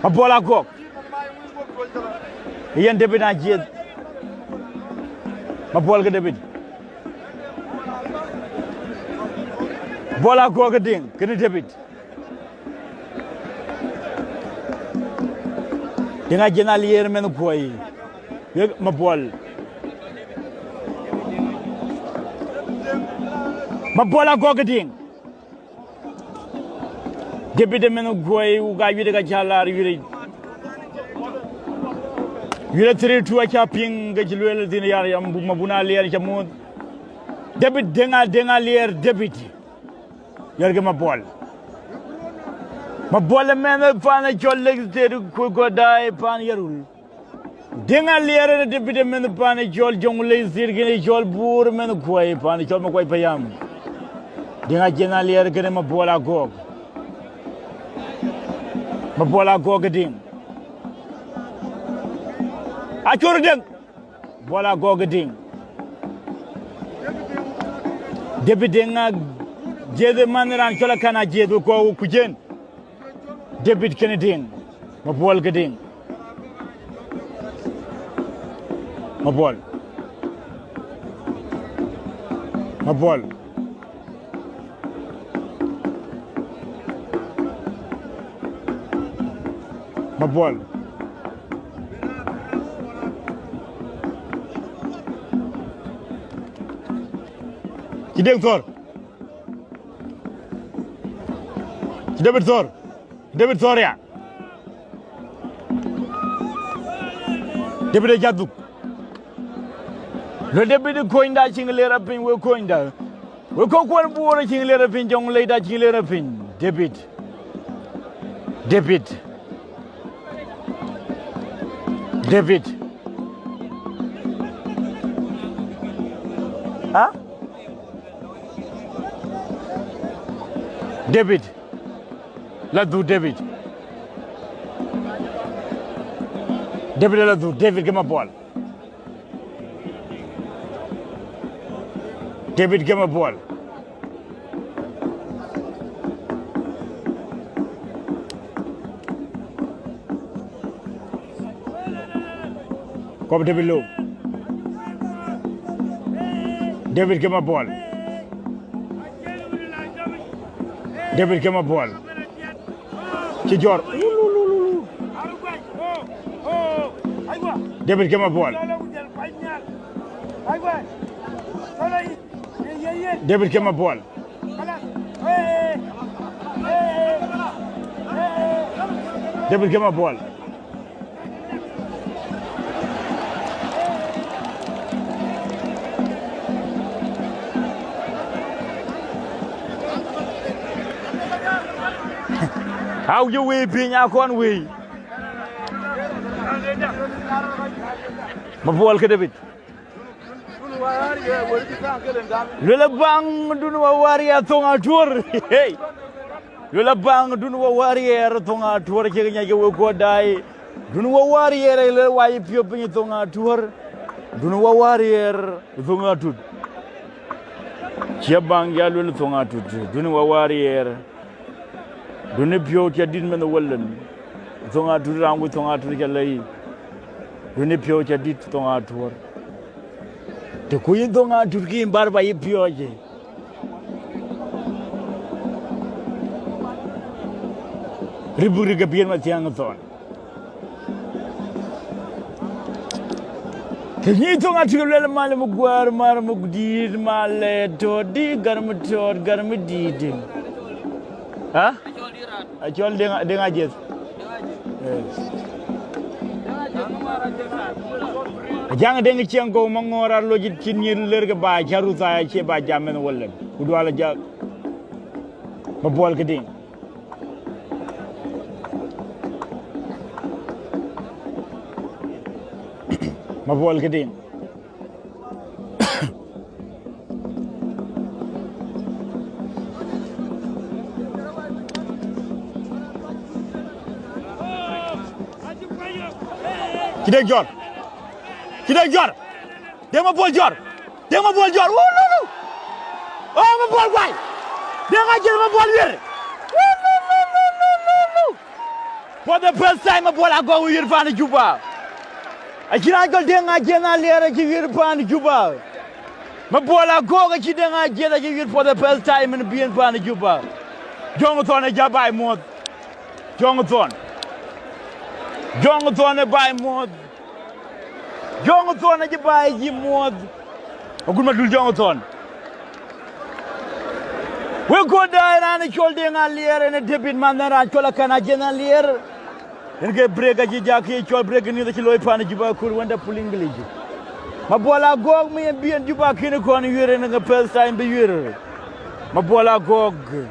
Mabuol Agok yen Deng Ajieth Mabuol ke David Mabuol Agok Deng kene David Deng Ajieth alier men koy Mabuol Agok Deng David men koy uga yide ga jalar yide 3-2 acha ping ga jilwel din yar yam mabuna leer jamud David Deng leer David yarga Mabuol men pana jolle tedu ko dai pan yarul Deng leer David men pana jol jongle zirgine jol bur men koy pan jol ma koy payam Deng leer gene Mabuol Agok Mabuol Agok Deng Achor Deng Mabuol Agok Deng David Deng jede manran chola kana jedu ko kujen David kene Deng Mabuol Deng Mabuol Ki Deng Thor Ki David Thor ya David jaduk lo David ko inda cinglera pin we ko inda we ko buoro cinglera pin jong leida cinglera pin David ha David la du David la du David ke Mabuol Comme David Lo David ke Mabuol ci jor David ke Mabuol How you we pinya kon we Mabuol ke David Lola bang dunu waria tonga tour hey Lola bang dunu waria tonga tour ke nya ke ko dai dunu waria le wai pio pinya tonga tour dunu waria tonga tut Jabang ya lola tonga tut dunu waria Dune pio tia dit men wallen tonga tu rangu tonga tu jalai dune pio tia dit tonga tu te kuyin tonga tu ki barba yi pio je riburi ga bien ma tiang ton te ni tonga tu le mal mu gwar mar mu dir male to di garm tor garm di ha Achol Deng Ajieth. Jang Deng Chiang ko mangora lojit ci ñir lerga ba jaru sa ci ba jamen wala ku do ala ja Mabuol ke Deng Mabuol ke Deng Ki Deng jor Deng Mabuol jor oh no oh Mabuol way Deng Ajieth Mabuol wer no For the first time, Mabuol Agok will find Juba. I can't go Deng Ajieth give you find Juba. Mabuol Agok Deng Ajieth give you for the first time in being find Juba. Jonathan Jabai Mod. Jonathan by Mod. Jonathan Jabai Jim Mod. Ogumadu Jonathan. We go down and a shoulder and a debit man and Cholakana General. And get break a jaki, chol break in the kilo pan Juba could went up pulling village. Mabuol Agok me and be in Juba Kinakon, you're in the first time be year. Mabuol Agok.